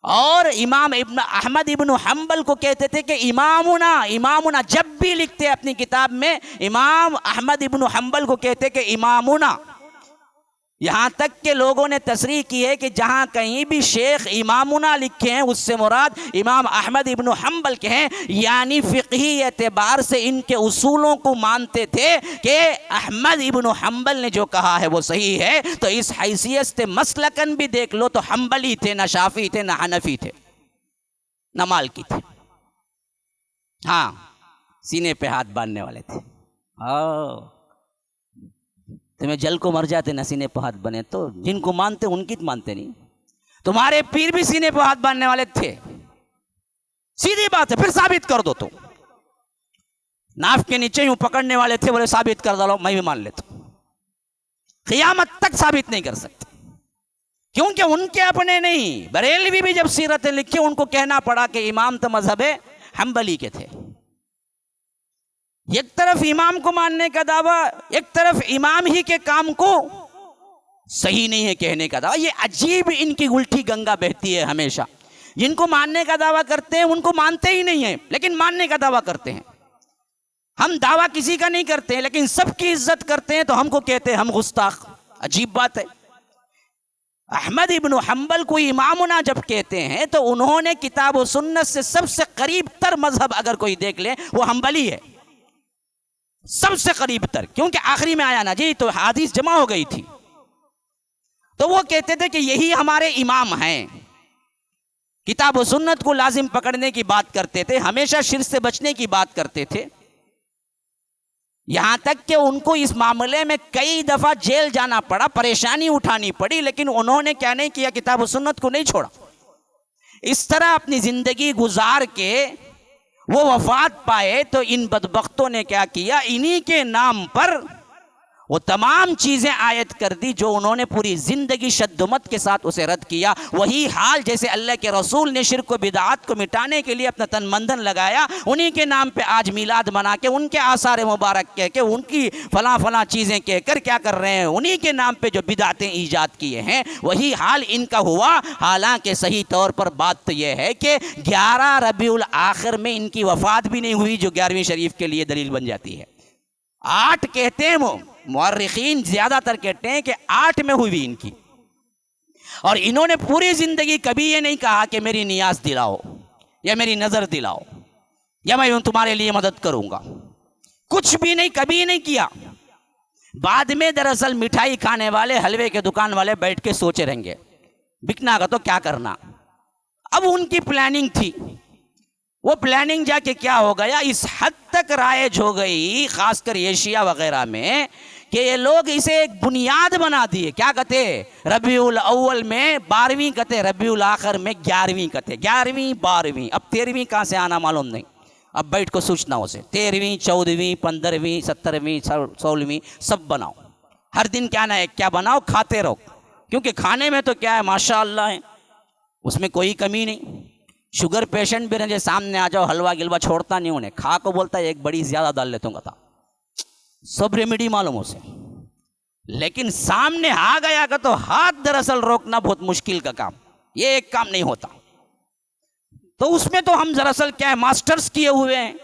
और इमाम इब्न अहमद इब्न हम्बल को कहते थे कि इमामुना, इमामुना जब भी लिखते अपनी किताब में इमाम अहमद इब्न हम्बल को कहते कि इमामुना। यहाँ तक के लोगों ने तसरीह की है कि जहाँ कहीं भी शेख इमामुना लिखे हैं उससे मुराद इमाम अहमद इब्न हम्बल के हैं, यानी फ़िक़ही एतबार से इनके उसूलों को मानते थे कि अहमद इब्न हम्बल ने जो कहा है वो सही है। तो इस हैसियत से मसलकन भी देख लो तो हम्बली थे, ना शाफ़ी थे, ना हनफी थे, ना मालिकी थे। हाँ, सीने पे हाथ बांधने वाले थे। तुम्हें जल को मर जाते ना सीने पर हाथ बने, तो जिनको मानते उनकी मानते नहीं। तुम्हारे पीर भी सीने पर हाथ बांधने वाले थे, सीधी बात है। फिर साबित कर दो। तो नाफ के नीचे यूं पकड़ने वाले थे, बोले साबित कर दो, मैं भी मान लेता हूं। क़यामत तक साबित नहीं कर सकते, क्योंकि उनके अपने नहीं। बरेलवी भी जब सीरतें लिखी उनको कहना पड़ा कि इमाम तो मजहब हम्बली के थे। एक तरफ इमाम को मानने का दावा, एक तरफ इमाम ही के काम को सही नहीं है कहने का दावा। ये अजीब इनकी उल्टी गंगा बहती है हमेशा। जिनको मानने का दावा करते हैं उनको मानते ही नहीं है, लेकिन मानने का दावा करते हैं। हम दावा किसी का नहीं करते हैं, लेकिन सबकी इज्जत करते हैं, तो हमको कहते हैं हम गुस्ताख। अजीब बात है। अहमद इब्न हम्बल को इमामुना जब कहते हैं तो उन्होंने किताब व सुन्नत से सबसे करीब तर मजहब अगर कोई देख ले वो हम्बली है, सबसे करीब तर। क्योंकि आखिरी में आया ना जी, तो हदीस जमा हो गई थी। तो वो कहते थे कि यही हमारे इमाम हैं। किताब व सुन्नत को लाजिम पकड़ने की बात करते थे, हमेशा शिर्क से बचने की बात करते थे। यहां तक कि उनको इस मामले में कई दफा जेल जाना पड़ा, परेशानी उठानी पड़ी, लेकिन उन्होंने क्या नहीं किया, किताब व सुन्नत को नहीं छोड़ा। इस तरह अपनी जिंदगी गुजार के वो वफात पाए। तो इन बदबख्तों ने क्या किया, इन्हीं के नाम पर वो तमाम चीज़ें आयत कर दी जो उन्होंने पूरी ज़िंदगी शद्दुमत के साथ उसे रद्द किया। वही हाल जैसे अल्लाह के रसूल ने शिर्क व बिदअत को मिटाने के लिए अपना तन मंधन लगाया, उन्हीं के नाम पे आज मिलाद मना के, उनके आसार मुबारक कह के, उनकी फलां फलां चीज़ें कहकर क्या कर रहे हैं, उन्हीं के नाम पे जो बिदअतें ईजाद किए हैं, वही हाल इनका हुआ। हालांकि सही तौर पर बात तो यह है कि 11 रबीउल आखिर में इनकी वफ़ात भी नहीं हुई, जो 11वीं शरीफ के लिए दलील बन जाती है। 8 कहते हैं वो मुअर्रिखीन, ज़्यादातर कहते हैं कि 8 में हुई इनकी। और इन्होंने पूरी ज़िंदगी कभी ये नहीं कहा कि मेरी नियाज दिलाओ या मेरी नज़र दिलाओ या मैं तुम्हारे लिए मदद करूँगा, कुछ भी नहीं, कभी नहीं किया। बाद में दरअसल मिठाई खाने वाले, हलवे के दुकान वाले बैठ के सोचे रहेंगे बिकना का तो क्या करना। अब उनकी प्लानिंग थी, वो प्लानिंग जाके क्या हो गया, इस हद तक राइज हो गई, खासकर एशिया वगैरह में, कि ये लोग इसे एक बुनियाद बना दिए। क्या कहते, रबीउल अव्वल में 12वीं कहते, रबीउल आखिर में 11वीं कहते। 11वीं 12वीं, अब 13वीं कहाँ से आना मालूम नहीं। अब बैठ को सोचना उसे 13वीं 14वीं 15वीं 17वीं 16वीं सब बनाओ। हर दिन क्या ना है, क्या बनाओ, खाते रहो, क्योंकि खाने में तो क्या है माशाअल्लाह है, उसमें कोई कमी नहीं। शुगर पेशेंट भी रहे सामने आ जाओ, हलवा गिलवा छोड़ता नहीं उन्हें, खा को बोलता है एक बड़ी ज़्यादा डाल लेता हूँ, था सब रेमेडी मालूम उसे। लेकिन सामने आ गया का तो हाथ दरअसल रोकना बहुत मुश्किल का काम, ये एक काम नहीं होता। तो उसमें तो हम दरअसल क्या है, मास्टर्स किए हुए हैं।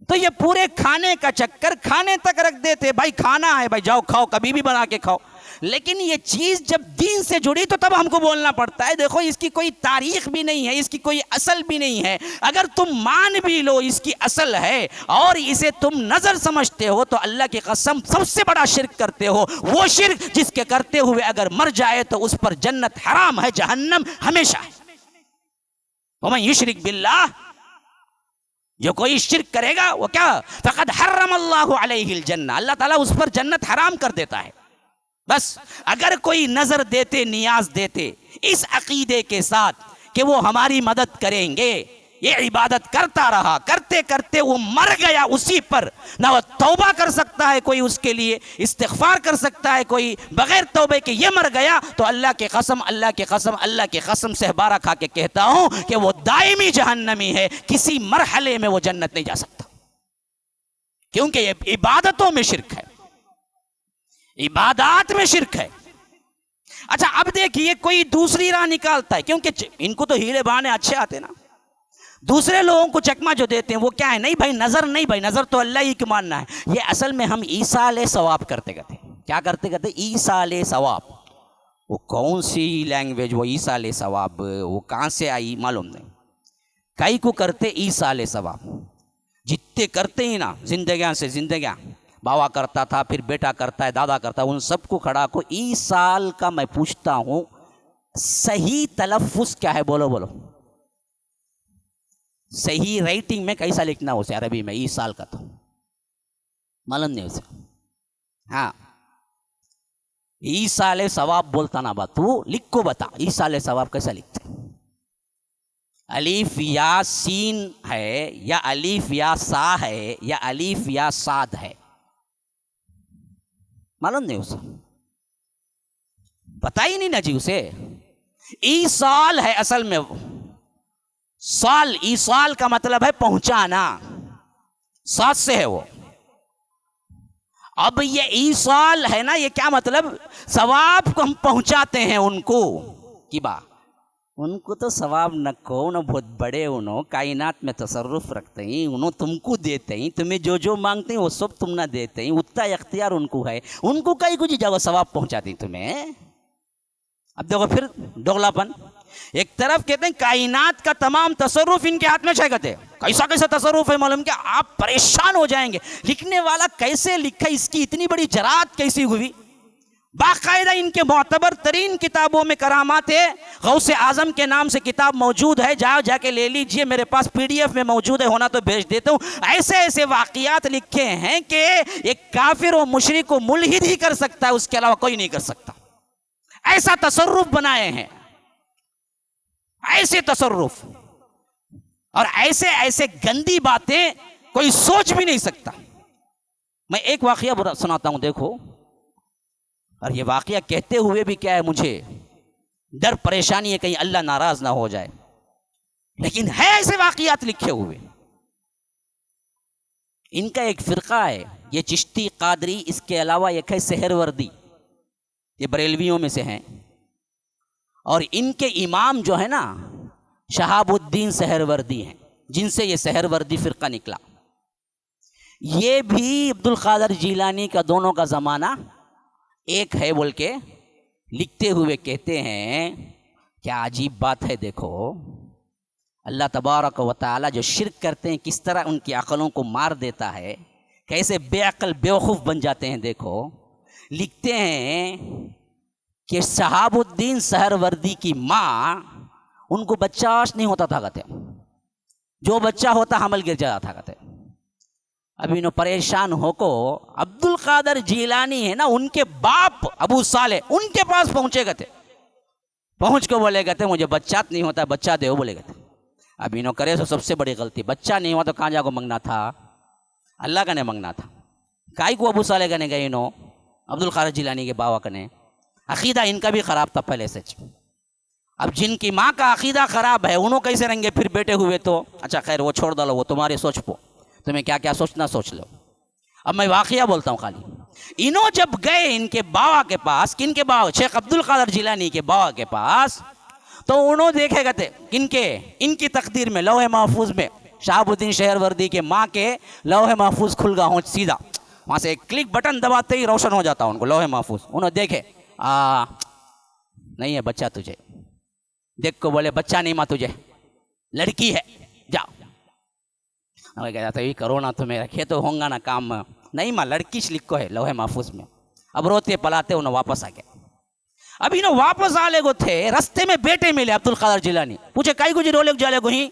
तो ये पूरे खाने का चक्कर खाने तक रख देते, भाई खाना है भाई जाओ खाओ, कभी भी बना के खाओ। लेकिन ये चीज जब दीन से जुड़ी तो तब हमको बोलना पड़ता है, देखो इसकी कोई तारीख भी नहीं है, इसकी कोई असल भी नहीं है। अगर तुम मान भी लो इसकी असल है और इसे तुम नजर समझते हो तो अल्लाह की कसम सबसे बड़ा शिर्क करते हो। वो शिर्क जिसके करते हुए अगर मर जाए तो उस पर जन्नत हराम है, जहन्नम हमेशा है। वमन युशरिक बिल्लाह, जो कोई शिर्क करेगा वो क्या, फक़द हर्रमल्लाहु अलैहिल जन्नह, अल्लाह ताला उस पर जन्नत हराम कर देता है। बस अगर कोई नजर देते, नियाज देते इस अकीदे के साथ कि वो हमारी मदद करेंगे, ये इबादत करता रहा, करते करते वो मर गया उसी पर, ना वो तौबा कर सकता है कोई, उसके लिए इस्तिग़फ़ार कर सकता है कोई, बगैर तौबे के ये मर गया, तो अल्लाह की कसम, अल्लाह की कसम, अल्लाह की कसम से बारा खा के कहता हूं कि वो दायमी जहन्नमी है, किसी मरहले में वो जन्नत नहीं जा सकता, क्योंकि ये इबादतों में शिर्क है, इबादत में शिर्क है। अच्छा अब देखिए कोई दूसरी राह निकालता है, क्योंकि इनको तो हीरे बहाने अच्छे आते ना, दूसरे लोगों को चकमा जो देते हैं वो क्या है, नहीं भाई नजर, नहीं भाई नजर तो अल्लाह ही की मानना है। ये असल में हम ईसाले सवाब करते करते, क्या करते करते, ईसाले सवाब। वो कौन सी लैंग्वेज, वो ईसाले सवाब वो कहाँ से आई मालूम नहीं, कई को करते ईसाले सवाब, जितने करते ही ना जिंदगियां से जिंदगियां, बाबा करता था, फिर बेटा करता है, दादा करता है, उन सबको खड़ा को ई साल का मैं पूछता हूं सही तलफ़ुज़ क्या है, बोलो बोलो, सही राइटिंग में कैसा लिखना उसे अरबी में, ई साल का तो मालूम नहीं उसे। हाँ ई साले सवाब बोलता ना बा, तू लिख को बता ई साले सवाब कैसा लिखते, अलीफ या सीन है या अलीफ या सा है या अलीफ या साद है, मालूम नहीं उसे, पता ही नहीं ना जी उसे। ई साल है असल में, साल, ई साल का मतलब है पहुंचाना, साथ से है वो। अब ये ई साल है ना, ये क्या मतलब, सवाब को हम पहुंचाते हैं उनको कि बा, उनको तो सवाब न को न बहुत बड़े, उन्हों कायनात में तसर्रुफ रखते हैं, उन्हों तुमको देते हैं, तुम्हें जो जो मांगते हैं वो सब तुम ना देते हैं, उतना इख्तियार उनको है, उनको कई कुछ जगह सवाब पहुंचाते हैं तुम्हें। अब देखो फिर दोगलापन, एक तरफ कहते हैं कायनात का तमाम तसर्रुफ इनके हाथ में है, कहते हैं कैसा कैसा तसर्रुफ है मालूम क्या, आप परेशान हो जाएंगे, लिखने वाला कैसे लिखा, इसकी इतनी बड़ी जरात कैसी हुई। बाकायदा इनके मोतबर तरीन किताबों में करामात है, गौसे आजम के नाम से किताब मौजूद है, जाओ जाके ले लीजिए, मेरे पास PDF में मौजूद है, होना तो भेज देता हूँ। ऐसे ऐसे वाक़ियात लिखे हैं कि एक काफिर और मुशरिक को मुल्हिद ही कर सकता है, उसके अलावा कोई नहीं कर सकता। ऐसा तसर्रुफ बनाए हैं, ऐसे तसर्रुफ और ऐसे ऐसे गंदी बातें कोई सोच भी नहीं सकता। मैं एक वाक़िया सुनाता हूं, देखो, और ये वाक़िया कहते हुए भी क्या है, मुझे डर परेशानी है कहीं अल्लाह नाराज ना हो जाए, लेकिन है ऐसे वाक़ियात लिखे हुए। इनका एक फ़िरका है, ये चिश्ती कादरी, इसके अलावा एक है सहरवर्दी, ये बरेलवियों में से हैं, और इनके इमाम जो है ना शहाबुद्दीन सहरवर्दी हैं, जिनसे ये सहरवर्दी फ़िरका निकला। ये भी अब्दुल क़ादिर जीलानी का दोनों का ज़माना एक है बोल के लिखते हुए कहते हैं। क्या अजीब बात है, देखो अल्लाह तबारक व तआला जो शिर्क करते हैं किस तरह उनकी अक़लों को मार देता है, कैसे बेअक़ल बेवकूफ़ बन जाते हैं। देखो लिखते हैं कि शहाबुद्दीन सहरवर्दी की माँ, उनको बच्चा नहीं होता था, कहते जो बच्चा होता हमल गिर जाता था, कहते अभी नो परेशान होको अब्दुल क़ादिर जीलानी है ना, उनके बाप अबू साले उनके पास पहुंचे, कहते पहुंच को बोले, कहते मुझे बच्चा नहीं होता, बच्चा दे, बोले कहते अभी नो करे तो सबसे बड़ी गलती, बच्चा नहीं हुआ तो कहाँ जाको मंगना था, अल्लाह का ने मंगना था, काई को अबू साले कने गए नो अब्दुल क़ादिर जीलानी के बाबा कने। अकीदा इनका भी ख़राब था पहले से। अब जिनकी माँ का अकीदा ख़राब है उन्हों कैसे रहेंगे फिर बेटे हुए तो। अच्छा खैर वो छोड़ डालो, वो तुम्हारी सोच पो, तुम्हें क्या क्या सोचना सोच लो। अब मैं वाक़िया बोलता हूँ खाली। इन्हों जब गए इनके बाबा के पास, किनके बाबा, शेख अब्दुल क़ादिर जीलानी के बाबा के पास, तो उन्होंने देखे गए किनके, इनकी तकदीर में लौहे महफूज में शहाबुद्दीन शहरवर्दी के माँ के लौहे महफूज खुल गया हो सीधा, वहाँ से एक क्लिक बटन दबाते ही रोशन हो जाता उनको लौहे महफूज। उन्होंने देखे नहीं है बच्चा तुझे, देख को बोले बच्चा नहीं माँ तुझे, लड़की है, जाओ। कहता था ये कोरोना तो मेरा खे तो होगा ना काम में, नहीं माँ लड़की लिखो है लोहे महफूज में। अब रोते पलाते उन्हें वापस आ गए। अभी ना वापस आले को थे, रस्ते में बेटे मिले अब्दुल कादर जिलानी, पूछे काई कुछ रोले जाले को ही,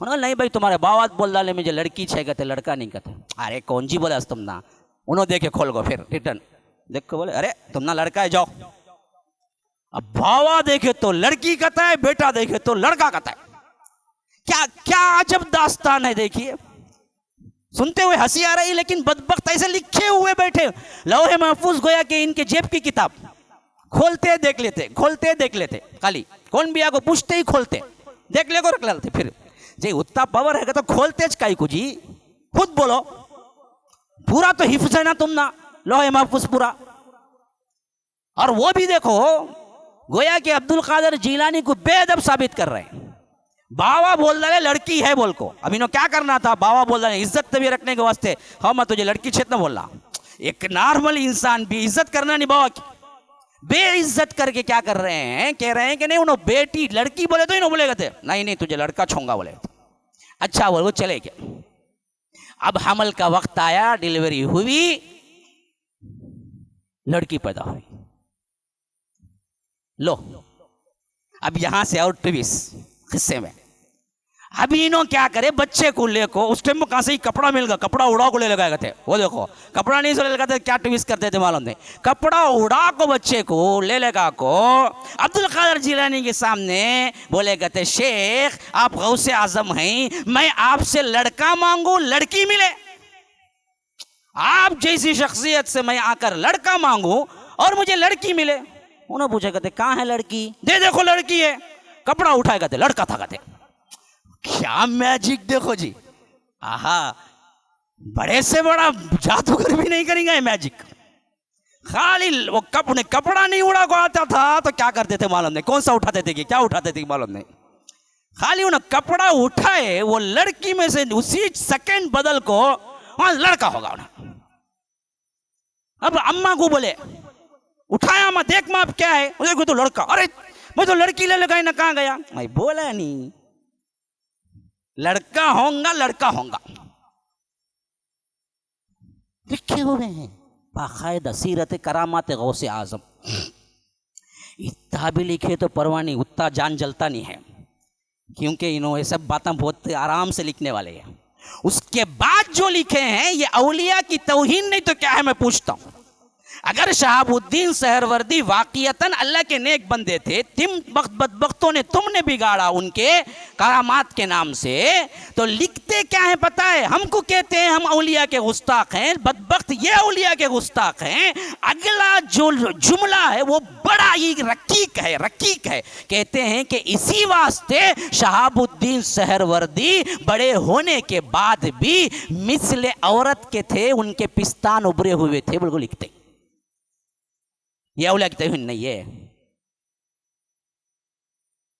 उन्होंने नहीं भाई तुम्हारे बावात बोल डाले मुझे लड़की छे कहते लड़का नहीं कहते। अरे कौन जी बोले तुम ना, उन्होंने देखे खोल को फिर रिटर्न देखो बोले अरे तुम ना लड़का है जाओ। अब बावा देखे तो लड़की कहता है, बेटा देखे तो लड़का कहता है। क्या क्या अजब दास्तान है, देखिए सुनते हुए हंसी आ रही, लेकिन बदबख्त ऐसे लिखे हुए बैठे लौहे महफूज गोया कि इनके जेब की किताब खोलते देख लेते, खोलते देख लेते, खाली कौन भी आको पूछते ही खोलते देख ले को रख लेते। फिर जी उतना पावर है तो खोलते काई को जी, खुद बोलो पूरा तो हिफ्ज है ना तुम ना लौहे महफूज पूरा। और वो भी देखो गोया कि अब्दुल कादर जिलानी को बेअदब साबित कर रहे हैं। बावा बोल रहे लड़की है बोल को, अब इन्हों क्या करना था, बावा बोल रहे इज्जत तभी रखने के वास्ते, हाँ मैं तुझे लड़की छेद ना बोल रहा। एक नॉर्मल इंसान भी इज्जत करना नहीं बाबा की, बेइज्जत करके क्या कर रहे हैं, कह रहे हैं कि नहीं उन्होंने बेटी लड़की बोले तो इन्हों बोलेगा थे नहीं नहीं तुझे लड़का छोंगा बोले। अच्छा वो चले गए। अब हमल का वक्त आया, डिलीवरी हुई, लड़की पैदा हुई। लो अब यहां से और ट्विस्ट किस्से में, अभी इन्हों क्या करे बच्चे को लेको, उस टाइम में कहां से ही कपड़ा मिल गया, कपड़ा उड़ा को ले लगाए थे। वो देखो कपड़ा नहीं से ले लगाते, क्या ट्विस्ट करते थे मालूम नहीं, कपड़ा उड़ा को बच्चे को ले लगा को अब्दुल कादर जिलानी के सामने बोले कहते शेख आप गौसे आजम हैं, मैं आपसे लड़का मांगू लड़की मिले, आप जैसी शख्सियत से मैं आकर लड़का मांगू और मुझे लड़की मिले। उन्होंने पूछा कहते कहाँ है लड़की, दे देखो लड़की है, कपड़ा उठाए कहते लड़का था कहते। क्या मैजिक देखो जी, आहा बड़े से बड़ा जादूगर भी नहीं करेंगे मैजिक। खाली वो उन्हें कपड़ा नहीं उड़ा को आता था तो क्या करते थे मालूम नहीं, कौन सा उठाते थे कि क्या उठाते थे मालूम नहीं, खाली उन्हें कपड़ा उठाए वो लड़की में से उसी सेकंड बदल को वहां लड़का होगा उन्हें। अब अम्मा को बोले उठाया मैं देख माँ क्या है, देखो तो लड़का, अरे मैं तो लड़की ले लगाई ना, कहाँ गया, मैं बोला नहीं लड़का होगा लड़का होगा, लिखे हुए हैं बाकायदा सीरत करामात गौसे आजम। इतना भी लिखे तो परवाह नहीं, उतना जान जलता नहीं है, क्योंकि इन्होंने सब बातें बहुत आराम से लिखने वाले हैं। उसके बाद जो लिखे हैं ये औलिया की तौहीन नहीं तो क्या है, मैं पूछता हूं अगर शहाबुद्दीन सहरवर्दी वाकईतन अल्लाह के नेक बंदे थे, बदबख्तों ने तुमने बिगाड़ा उनके करामात के नाम से, तो लिखते क्या है पता है, हमको कहते हैं हम औलिया के गुस्ताख हैं, बदबख्त ये औलिया के गुस्ताख हैं। अगला जो जुमला है वो बड़ा ही रकीक है, रकीक है। कहते हैं कि इसी वास्ते शहाबुद्दीन सहरवर्दी बड़े होने के बाद भी मिसले औरत के थे, उनके पिस्तान उभरे हुए थे, बिल्कुल लिखते। ये औलिया की तौहीन नहीं है।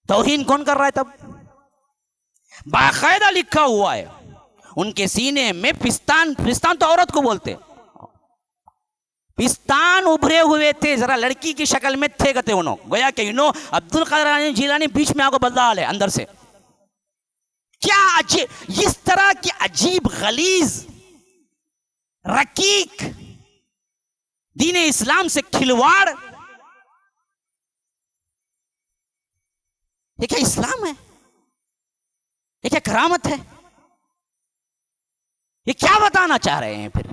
तौहीन कौन कर रहा है तब, बाकायदा लिखा हुआ है उनके सीने में पिस्तान, पिस्तान तो औरत को बोलते, पिस्तान उभरे हुए थे, जरा लड़की की शक्ल में थे कहते उन्होंने, गोया कि अब्दुल कादर जिलानी बीच में आको बदला है अंदर से। क्या अजीब, इस तरह की अजीब गलीज रकीक दीने इस्लाम से खिलवाड़, ये क्या इस्लाम है, ये क्या करामत है, ये क्या बताना चाह रहे हैं। फिर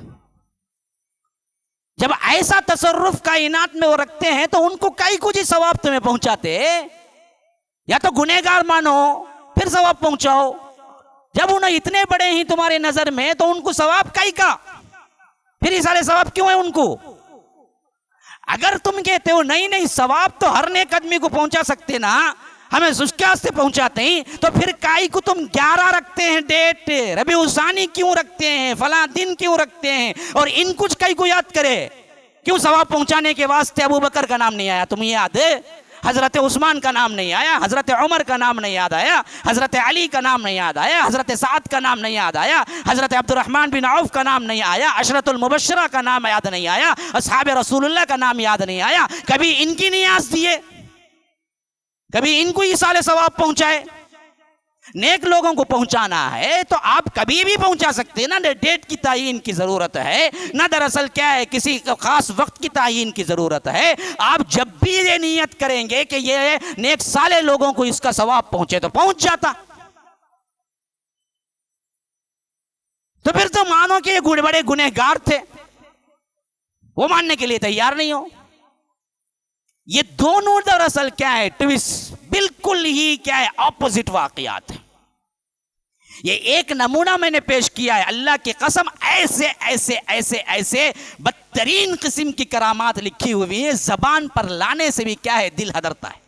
जब ऐसा तसर्रुफ कायनात में वो रखते हैं तो उनको कई कुछ ही सवाब तुम्हें पहुंचाते, या तो गुनहगार मानो फिर सवाब पहुंचाओ। जब उन्हें इतने बड़े ही तुम्हारे नजर में तो उनको सवाब कई का, फिर ये सारे सवाब क्यों है उनको। अगर तुम कहते हो नहीं नहीं सवाब तो हर नेक आदमी को पहुंचा सकते ना, हमें उसके से पहुंचाते हैं, तो फिर काई को तुम 11 रखते हैं डेट, रबी उसानी क्यों रखते हैं, फला दिन क्यों रखते हैं, और इन कुछ कई को याद करे क्यों, सवाब पहुंचाने के वास्ते अबू बकर का नाम नहीं आया, तुम्हें याद है। हज़रत उस्मान का नाम नहीं आया, हज़रत उमर का नाम नहीं याद आया, हज़रत अली का नाम नहीं याद आया, हज़रत साद का नाम नहीं याद आया, हज़रत अब्दुर्रहमान बिन औफ का नाम नहीं आया, अशरतुल मुबश्शरा का नाम याद नहीं आया, अस्हाब रसूलुल्लाह का नाम याद नहीं आया। कभी इनकी नियाज़ दिए, कभी इनको ईसाले सवाब पहुंचाए। नेक लोगों को पहुंचाना है तो आप कभी भी पहुंचा सकते हैं ना, डेट की तायीन की ज़रूरत है ना, दरअसल क्या है किसी ख़ास वक्त की तायीन की ज़रूरत है। आप जब भी ये नियत करेंगे कि ये नेक साले लोगों को इसका सवाब पहुंचे तो पहुंच जाता। तो फिर तो मानो कि ये बड़े गुनहगार थे, वो मानने के लिए तैयार नहीं हो। ये दोनों दरअसल क्या है, ट्विस्ट बिल्कुल ही क्या है, ऑपोजिट वाकयात है। ये एक नमूना मैंने पेश किया है, अल्लाह की कसम ऐसे ऐसे ऐसे ऐसे बदतरीन किस्म की करामात लिखी हुई है, जबान पर लाने से भी क्या है दिल हदरता है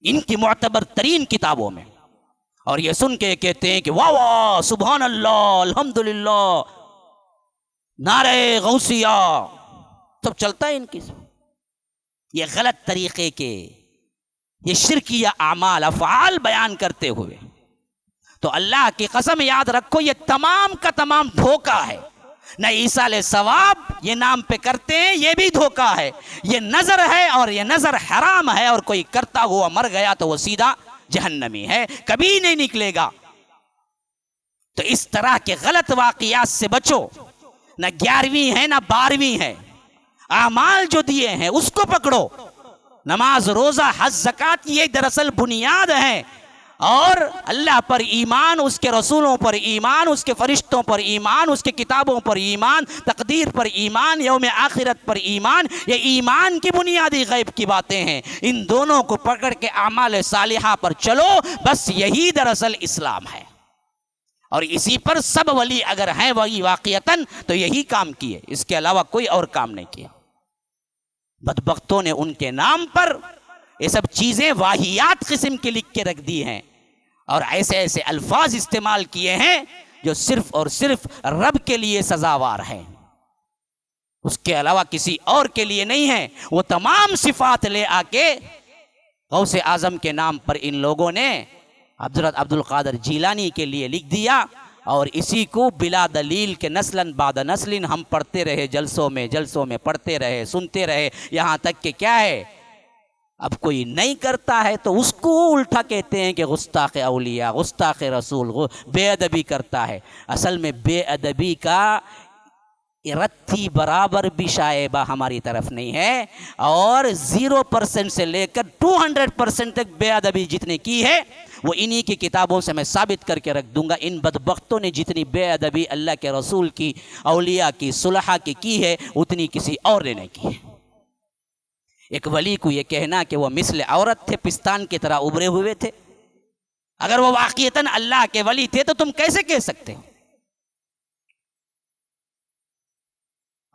इनकी मुअतबर तरीन किताबों में। और ये सुन के कहते हैं कि वाह वाह सुभान अल्लाह अल्हम्दुलिल्लाह नारे गौसिया, सब चलता है इनकी। ये गलत तरीके के ये शिरकिया आमाल अफ़आल बयान करते हुए, तो अल्लाह की कसम याद रखो ये तमाम का तमाम धोखा है। न ईसाले सवाब ये नाम पे करते हैं, ये भी धोखा है। ये नजर है और ये नजर हराम है, और कोई करता हुआ मर गया तो वो सीधा जहन्नमी है, कभी नहीं निकलेगा। तो इस तरह के गलत वाक़ियात से बचो। न 11वीं है न 12वीं है, आमाल जो दिए हैं उसको पकड़ो। नमाज रोजा हज ज़कात ये दरअसल बुनियाद है, और अल्लाह पर ईमान, उसके रसूलों पर ईमान, उसके फरिश्तों पर ईमान, उसके किताबों पर ईमान, तकदीर पर ईमान, यौम आखिरत पर ईमान, ये ईमान की बुनियादी गैब की बातें हैं। इन दोनों को पकड़ के आमाल सालिहा पर चलो, बस यही दरअसल इस्लाम है। और इसी पर सब वली अगर हैं वही वाक़ियतन तो यही काम किए, इसके अलावा कोई और काम नहीं किया। बदबख्तों ने उनके नाम पर ये सब चीज़ें वाहियात किस्म की लिख के रख दी हैं, और ऐसे ऐसे अल्फाज इस्तेमाल किए हैं जो सिर्फ और सिर्फ रब के लिए सजावार हैं, उसके अलावा किसी और के लिए नहीं है। वो तमाम सिफात ले आके गौसे आज़म के नाम पर इन लोगों ने हज़रत अब्दुल क़ादिर जीलानी के लिए लिख दिया, और इसी को बिला दलील के नस्लन बाद नस्लिन हम पढ़ते रहे, जलसों में पढ़ते रहे, सुनते रहे, यहाँ तक कि क्या है अब कोई नहीं करता है तो उसको उल्टा कहते हैं कि गुस्ताख़ औलिया, गुस्ताख़ रसूल, बेअदबी करता है। असल में बेअदबी का रत्ती बराबर भी शायबा हमारी तरफ नहीं है, और 0% से लेकर 200% तक बेअदबी जितने की है वो इन्हीं की किताबों से मैं साबित करके रख दूंगा। इन बदबख्तों ने जितनी बेअदबी अल्लाह के रसूल की, औलिया की, सुलहा की है, उतनी किसी और ने नहीं की है। एक वली को ये कहना कि वो मिसल औरत थे, पिस्तान की तरह उभरे हुए थे, अगर वो वाक़ियतन अल्लाह के वली थे तो तुम कैसे कह सकते हो?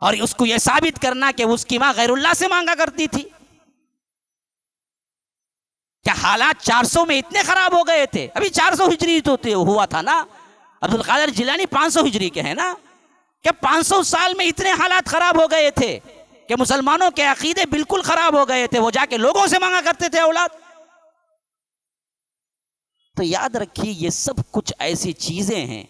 और उसको ये साबित करना कि उसकी मां गैरुल्लाह से मांगा करती थी। क्या हालात 400 में इतने खराब हो गए थे? अभी 400 हिजरी तो हुआ था ना, अब्दुल क़ादिर जिलानी 500 हिजरी के हैं ना। क्या 500 साल में इतने हालात खराब हो गए थे कि मुसलमानों के अकीदे बिल्कुल खराब हो गए थे? वो जाके लोगों से मांगा करते थे औलाद। तो याद रखिए ये सब कुछ ऐसी चीजें हैं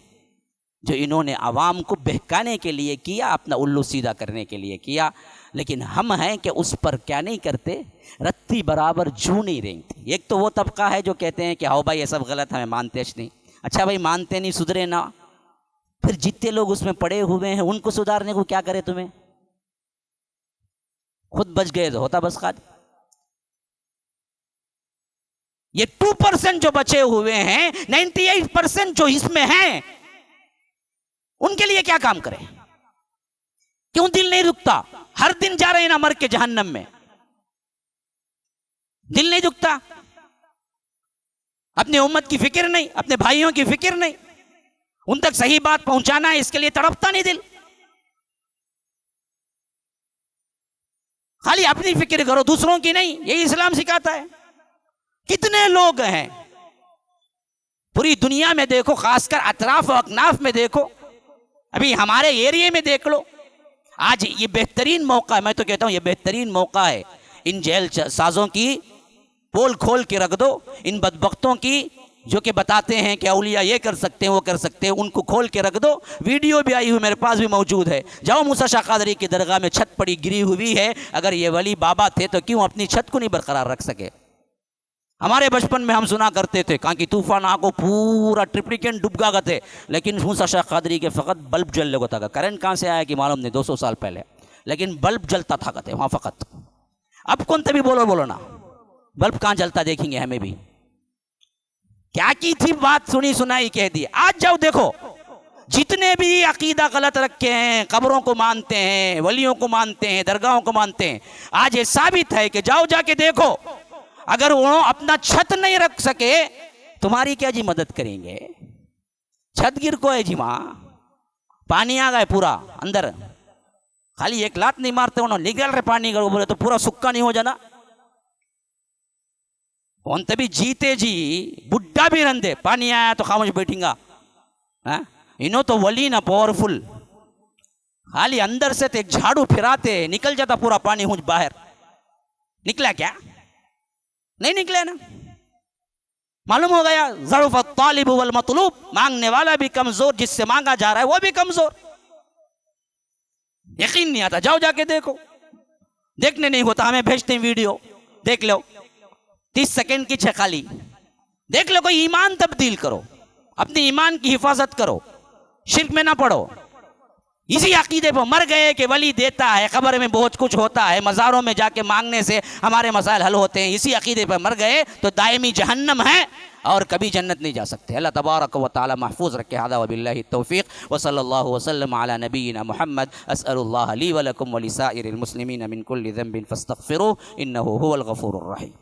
जो इन्होंने आवाम को बहकाने के लिए किया, अपना उल्लू सीधा करने के लिए किया। लेकिन हम हैं कि उस पर क्या नहीं करते, रत्ती बराबर जू नहीं रेंगते। एक तो वो तबका है जो कहते हैं कि हाँ भाई ये सब गलत है, मानते नहीं। अच्छा भाई मानते नहीं, सुधरे ना, फिर जितने लोग उसमें पड़े हुए हैं उनको सुधारने को क्या करे तुम्हें? खुद बच गए तो होता बस खाली। ये 2% जो बचे हुए हैं, 98% जो इसमें हैं, उनके लिए क्या काम करें? क्यों दिल नहीं रुकता? हर दिन जा रहे हैं ना मर के जहन्नम में, दिल नहीं दुखता? अपने उम्मत की फिक्र नहीं, अपने भाइयों की फिक्र नहीं, उन तक सही बात पहुंचाना है, इसके लिए तड़पता नहीं दिल? खाली अपनी फिक्र करो, दूसरों की नहीं। यही इस्लाम सिखाता है। कितने लोग हैं पूरी दुनिया में, देखो खासकर अतराफ और अकनाफ में देखो, अभी हमारे एरिया में देख लो। आज ये बेहतरीन मौका है, मैं तो कहता हूं ये बेहतरीन मौका है इन जेल साजों की पोल खोल के रख दो, इन बदबख्तों की जो कि बताते हैं कि औलिया ये कर सकते हैं वो कर सकते हैं, उनको खोल के रख दो। वीडियो भी आई हुई मेरे पास भी मौजूद है। जाओ मूसा शाह कादरी की दरगाह में छत पड़ी गिरी हुई है, अगर ये वली बाबा थे तो क्यों अपनी छत को नहीं बरकरार रख सके? हमारे बचपन में हम सुना करते थे कहाँ की तूफान आको पूरा ट्रिप्लिकेट डूबगा गए, लेकिन मूसा शाह कादरी के फ़कत बल्ब जल लगा था। करंट कहाँ से आया कि मालूम नहीं, 200 साल पहले, लेकिन बल्ब जलता था कहते वहाँ फ़कत। अब कौन तभी बोलो ना, बल्ब कहाँ जलता देखेंगे हमें भी। क्या की थी बात, सुनी सुनाई कह दी। आज जाओ देखो, जितने भी अकीदा गलत रखे हैं, कब्रों को मानते हैं, वलियों को मानते हैं, दरगाहों को मानते हैं, आज ये साबित है कि जाओ जाके देखो, अगर वो अपना छत नहीं रख सके तुम्हारी क्या जी मदद करेंगे? छत गिर को है जी, वहां पानी आ गए पूरा अंदर, खाली एक लात नहीं मारते उन्होंने निकल रहे पानी का, बोले तो पूरा सुक्का नहीं हो जाना? कौन तभी जीते जी बुढ़ा भी रंदे, पानी आया तो खामोश बैठेगा। इन्हों तो वली ना पावरफुल, खाली अंदर से तो एक झाड़ू फिराते निकल जाता पूरा पानी हुज बाहर। निकला क्या? नहीं निकले ना। मालूम हो गया ज़रूफ़ तालिब वल मतलूब, मांगने वाला भी कमजोर, जिससे मांगा जा रहा है वो भी कमजोर। यकीन नहीं आता, जाओ जाके देखो। देखने नहीं होता हमें भेजते हैं वीडियो, देख लो 30 सेकंड की छकाली, देख लो। कोई ईमान तब्दील करो, अपनी ईमान की हिफाजत करो, शिर्क में ना पड़ो। इसी अकीदे पर मर गए कि वली देता है, खबर में बहुत कुछ होता है, मज़ारों में जाके मांगने से हमारे मसाइल हल होते हैं, इसी अकीदे पर मर गए तो दायमी जहन्नम है और कभी जन्नत नहीं जा सकते। अल्लाह तबारक व तआला महफूज रखे। हादा वबिल्लाहि तौफीक व सल्लल्लाहु वसल्लम अला नबीना मुहम्मद। अस्अलुल्लाह ली व लकुम व लिसाइरिल मुस्लिमीन मिन कुल्लि ज़ंबिन फस्तगफिरूह इन्नहु हुवल गफूरुर रहीम।